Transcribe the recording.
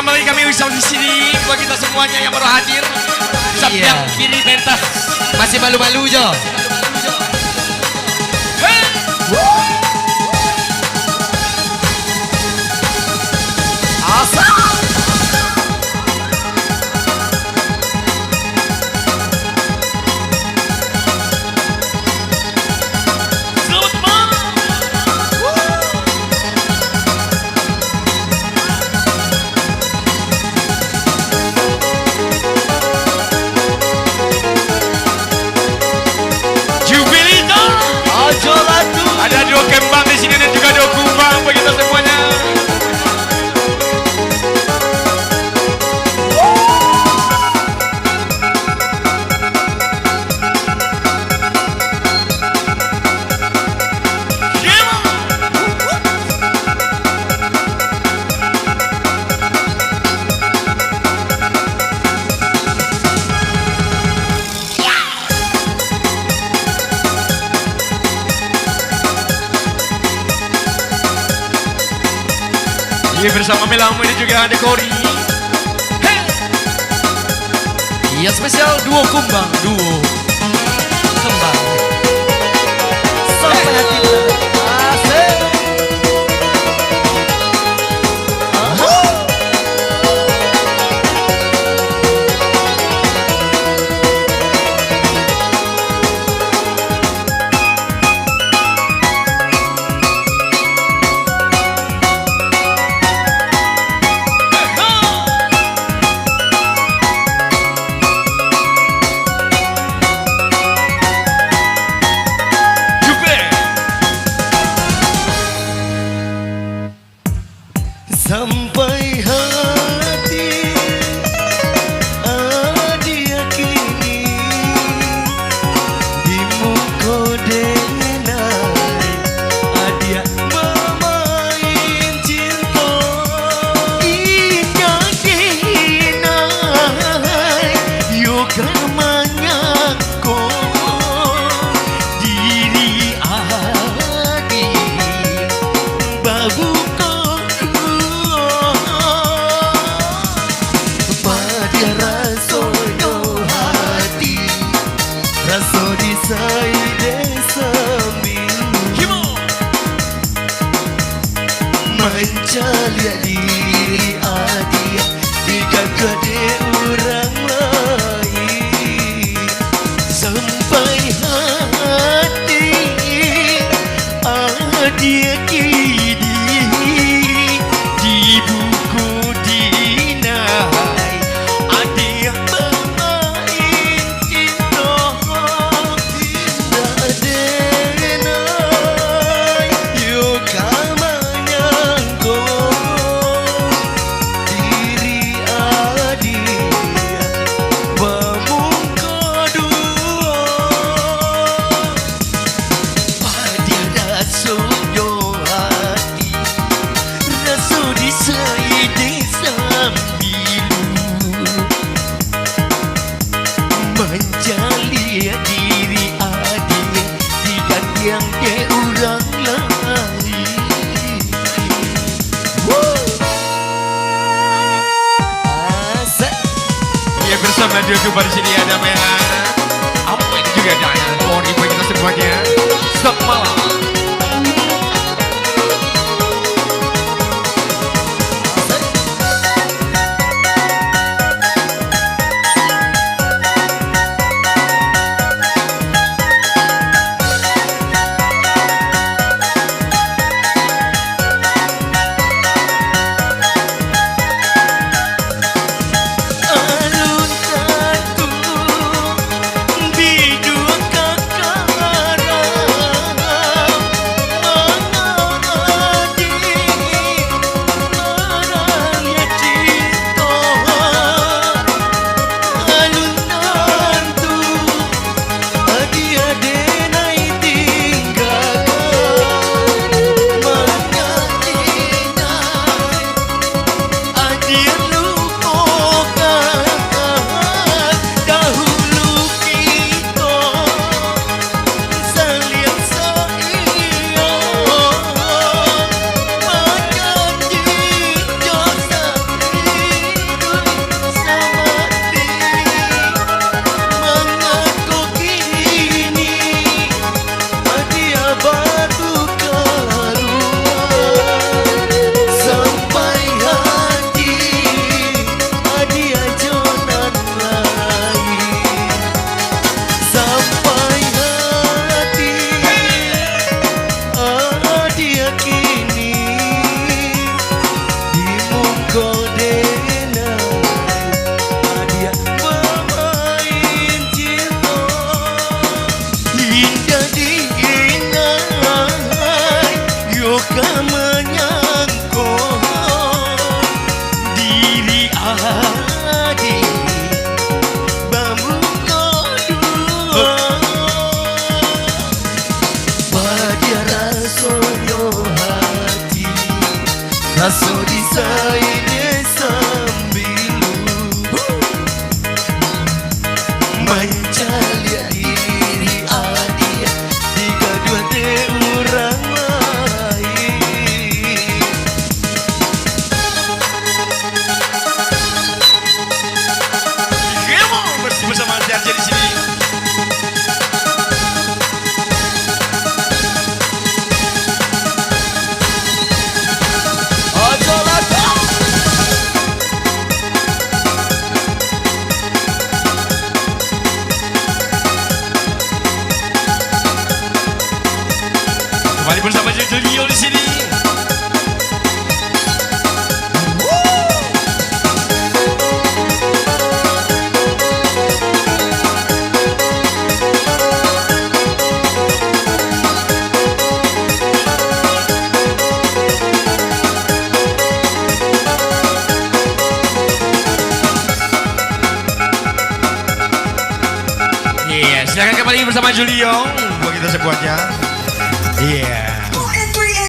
bersama lagi kami Wisam di sini buat kita semuanya yang baru hadir. Samping kiri pentas masih malu-malu Jo. Ada dua kembang di sini dan juga dua kumbang buat kita semuanya. Bersama Melamu ini juga ada Kori. Iya spesial duo kumbang, duo kembang. Sampai hati asik. Sampai hati dia kini di muka denai dia bermain cinta indah denai yoga menyangko diri adi babu menjalia diri adia digagade orang lain sampai hati adia kini di buku dinai adia bermain cinta indah denai yoga menjalia diri adik digandeng ke orang lain. Asik. Ya bersama dua kumbang di sini ada Mela. Apa ini juga ada Kori buat kita semuanya. Selamat malam. Di dua kakak Taso di saine sambilu Mencalia diri adia Tiga dua de orang lain Bersama Darja di sini. Ojo lato Kembali bersama Julio di sini. Iya, silakan kembali bersama Julio buat kita semuanya. Iya.